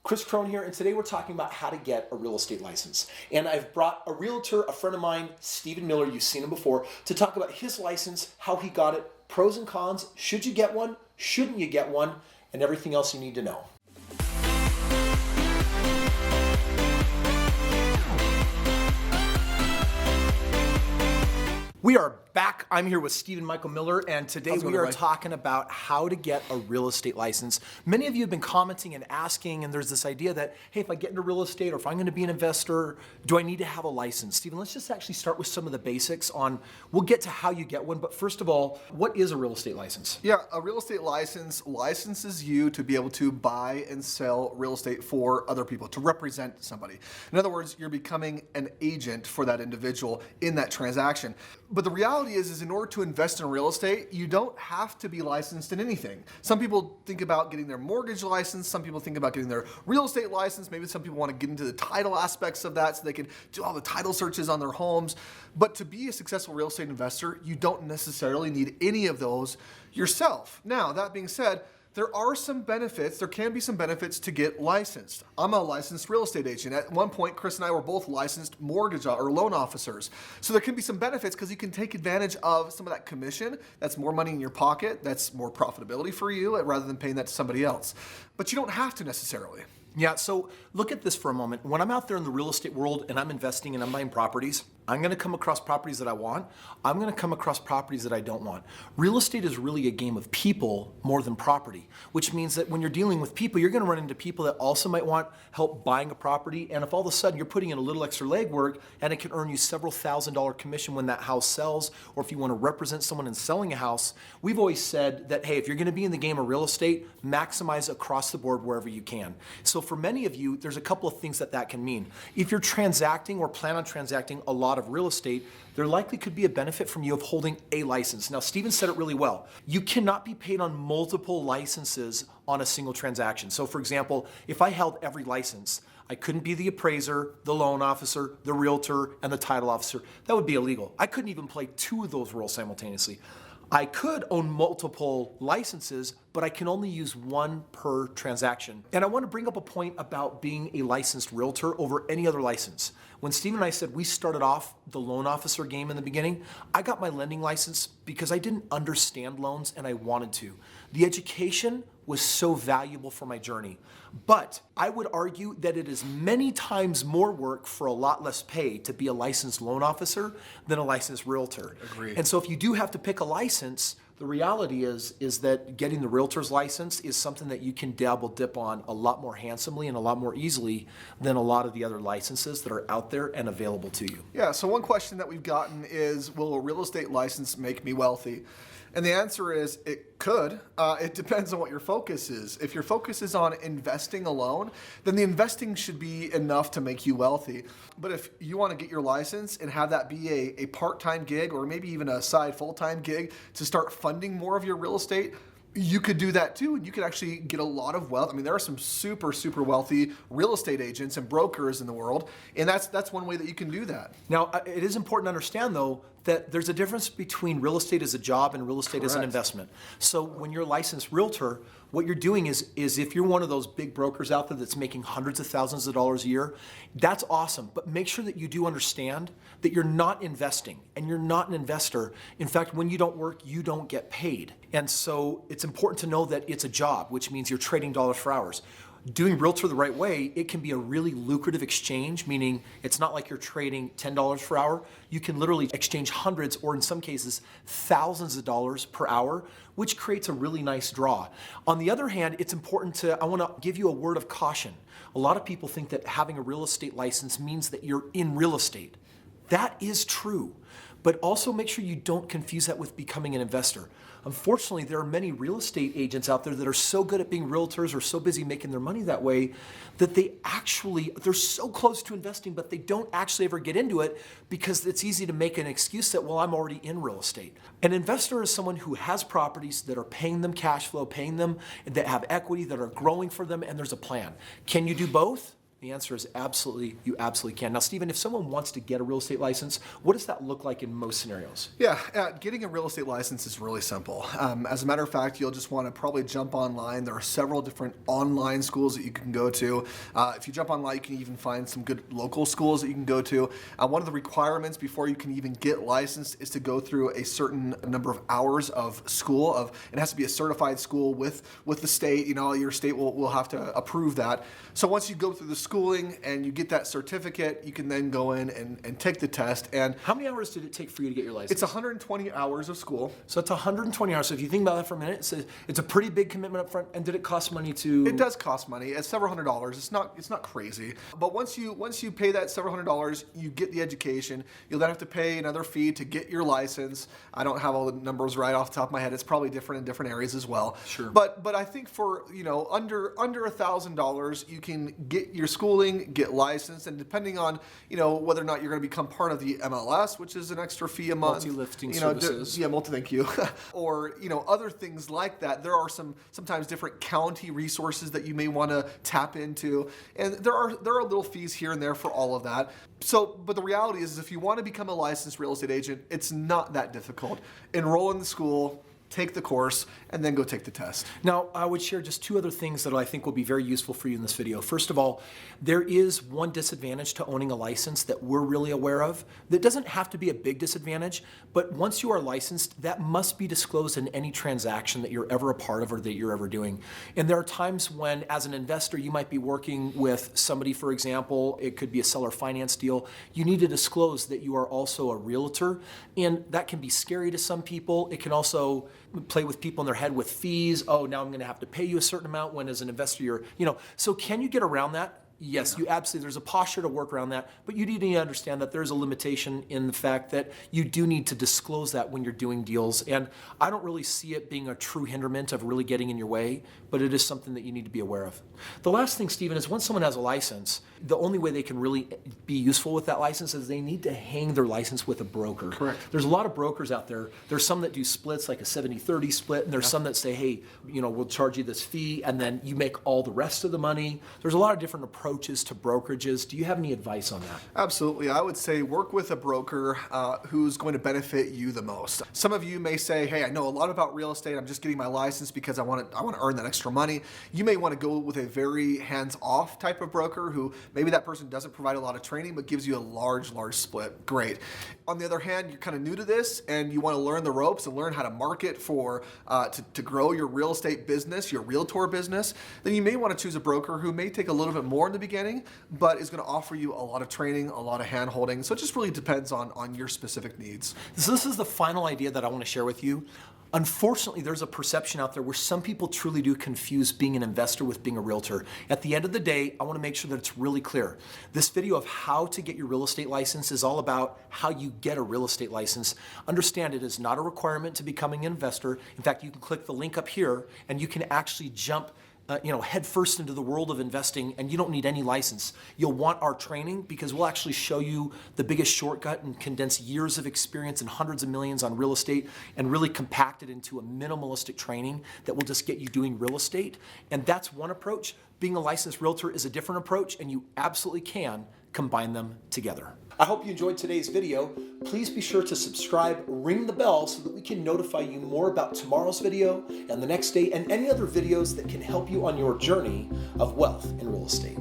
Kris Krohn here, and today we're talking about how to get a real estate license. And I've brought a realtor, a friend of mine, Stephen Miller, you've seen him before, to talk about his license, how he got it, pros and cons, should you get one, shouldn't you get one, and everything else you need to know. We are back. I'm here with Stephen Michael Miller, and today we are talking about how to get a real estate license. Many of you have been commenting and asking, and there's this idea that, hey, if I get into real estate or if I'm going to be an investor, do I need to have a license? Stephen, let's just actually start with some of the basics on, we'll get to how you get one, but first of all, what is a real estate license? Yeah, a real estate license licenses you to be able to buy and sell real estate for other people, to represent somebody. In other words, you're becoming an agent for that individual in that transaction. But the reality is in order to invest in real estate, you don't have to be licensed in anything. Some people think about getting their mortgage license. Some people think about getting their real estate license. Maybe some people want to get into the title aspects of that so they can do all the title searches on their homes. But to be a successful real estate investor, you don't necessarily need any of those yourself. Now, that being said, there can be some benefits to get licensed. I'm a licensed real estate agent. At one point, Kris and I were both licensed mortgage or loan officers. So there can be some benefits because you can take advantage of some of that commission. That's more money in your pocket. That's more profitability for you rather than paying that to somebody else. But you don't have to necessarily. Yeah, so look at this for a moment. When I'm out there in the real estate world and I'm investing and I'm buying properties, I'm going to come across properties that I want. I'm going to come across properties that I don't want. Real estate is really a game of people more than property, which means that when you're dealing with people, you're going to run into people that also might want help buying a property. And if all of a sudden you're putting in a little extra legwork and it can earn you several $1,000s commission when that house sells, or if you want to represent someone in selling a house, we've always said that, hey, if you're going to be in the game of real estate, maximize across the board wherever you can. So for many of you, there's a couple of things that can mean. If you're transacting or plan on transacting a lot of real estate, there likely could be a benefit from you of holding a license. Now, Stephen said it really well. You cannot be paid on multiple licenses on a single transaction. So for example, if I held every license, I couldn't be the appraiser, the loan officer, the realtor, and the title officer. That would be illegal. I couldn't even play two of those roles simultaneously. I could own multiple licenses, but I can only use one per transaction. And I want to bring up a point about being a licensed realtor over any other license. When Stephen and I said we started off the loan officer game in the beginning, I got my lending license because I didn't understand loans and I wanted to. The education was so valuable for my journey. But I would argue that it is many times more work for a lot less pay to be a licensed loan officer than a licensed realtor. Agreed. And so if you do have to pick a license, the reality is that getting the realtor's license is something that you can dip on a lot more handsomely and a lot more easily than a lot of the other licenses that are out there and available to you. Yeah, so one question that we've gotten is, will a real estate license make me wealthy? And the answer is it could. It depends on what your focus is. If your focus is on investing alone, then the investing should be enough to make you wealthy. But if you want to get your license and have that be a part-time gig or maybe even a side full-time gig to start funding more of your real estate, you could do that too, and you could actually get a lot of wealth. I mean, there are some super wealthy real estate agents and brokers in the world, and that's one way that you can do that. Now, it is important to understand, though, that there's a difference between real estate as a job and real estate as an investment. So when you're a licensed realtor, what you're doing is if you're one of those big brokers out there that's making hundreds of thousands of dollars a year, that's awesome. But make sure that you do understand that you're not investing and you're not an investor. In fact, when you don't work, you don't get paid. And so it's important to know that it's a job, which means you're trading dollars for hours. Doing realtor the right way, it can be a really lucrative exchange, meaning it's not like you're trading $10 per hour. You can literally exchange hundreds or in some cases thousands of dollars per hour, which creates a really nice draw. On the other hand, it's important I want to give you a word of caution. A lot of people think that having a real estate license means that you're in real estate. That is true, but also make sure you don't confuse that with becoming an investor. Unfortunately, there are many real estate agents out there that are so good at being realtors or so busy making their money that way that they're so close to investing, but they don't actually ever get into it because it's easy to make an excuse that, well, I'm already in real estate. An investor is someone who has properties that are paying them cash flow, paying them, that have equity, that are growing for them, and there's a plan. Can you do both? The The answer is absolutely, you absolutely can. Now, Stephen, if someone wants to get a real estate license, what does that look like in most scenarios? Yeah, getting a real estate license is really simple. As a matter of fact, you'll just want to probably jump online. There are several different online schools that you can go to. If you jump online, you can even find some good local schools that you can go to. One of the requirements before you can even get licensed is to go through a certain number of hours of school. It has to be a certified school with the state. You know, your state will have to approve that. So once you go through the schooling and you get that certificate, you can then go in and take the test. And how many hours did it take for you to get your license? it's 120 hours of school. So it's 120 hours. So if you think about that for a minute, it's a pretty big commitment up front. And did it cost money to? It does cost money. It's several $100s. It's not crazy. But once you pay that several $100s, you get the education. You'll then have to pay another fee to get your license. I don't have all the numbers right off the top of my head. It's probably different in different areas as well. Sure. But I think for under $1,000, you can get your schooling, get licensed, and depending on whether or not you're going to become part of the MLS, which is an extra fee a month. Multi-lifting services. Thank you. Or other things like that. There are sometimes different county resources that you may want to tap into, and there are little fees here and there for all of that. So, but the reality is if you want to become a licensed real estate agent, it's not that difficult. Enroll in the school, take the course, and then go take the test. Now, I would share just two other things that I think will be very useful for you in this video. First of all, there is one disadvantage to owning a license that we're really aware of. That doesn't have to be a big disadvantage, but once you are licensed, that must be disclosed in any transaction that you're ever a part of or that you're ever doing. And there are times when, as an investor, you might be working with somebody, for example, it could be a seller finance deal. You need to disclose that you are also a realtor, and that can be scary to some people. It can also play with people in their head with fees. Oh, now I'm going to have to pay you a certain amount when as an investor so can you get around that? Yes, you absolutely, there's a posture to work around that, but you need to understand that there's a limitation in the fact that you do need to disclose that when you're doing deals. And I don't really see it being a true hindrance of really getting in your way, but it is something that you need to be aware of. The last thing, Stephen, is once someone has a license, the only way they can really be useful with that license is they need to hang their license with a broker. Correct. There's a lot of brokers out there. There's some that do splits, like a 70-30 split, and there's some that say, hey, we'll charge you this fee, and then you make all the rest of the money. There's a lot of different approaches to brokerages. Do you have any advice on that? Absolutely. I would say work with a broker who's going to benefit you the most. Some of you may say, hey, I know a lot about real estate. I'm just getting my license because I want to earn that extra money. You may want to go with a very hands-off type of broker who maybe that person doesn't provide a lot of training but gives you a large split. Great. On the other hand, you're kind of new to this and you want to learn the ropes and learn how to market for to grow your real estate business, your realtor business, then you may want to choose a broker who may take a little bit more in the beginning, but is going to offer you a lot of training, a lot of hand-holding. So it just really depends on your specific needs. So this is the final idea that I want to share with you. Unfortunately, there's a perception out there where some people truly do confuse being an investor with being a realtor. At the end of the day, I want to make sure that it's really clear. This video of how to get your real estate license is all about how you get a real estate license. Understand, it is not a requirement to becoming an investor. In fact, you can click the link up here and you can actually jump head first into the world of investing, and you don't need any license. You'll want our training because we'll actually show you the biggest shortcut and condense years of experience and hundreds of millions on real estate and really compact it into a minimalistic training that will just get you doing real estate. And that's one approach. Being a licensed realtor is a different approach, and you absolutely can combine them together. I hope you enjoyed today's video. Please be sure to subscribe, ring the bell so that we can notify you more about tomorrow's video and the next day and any other videos that can help you on your journey of wealth in real estate.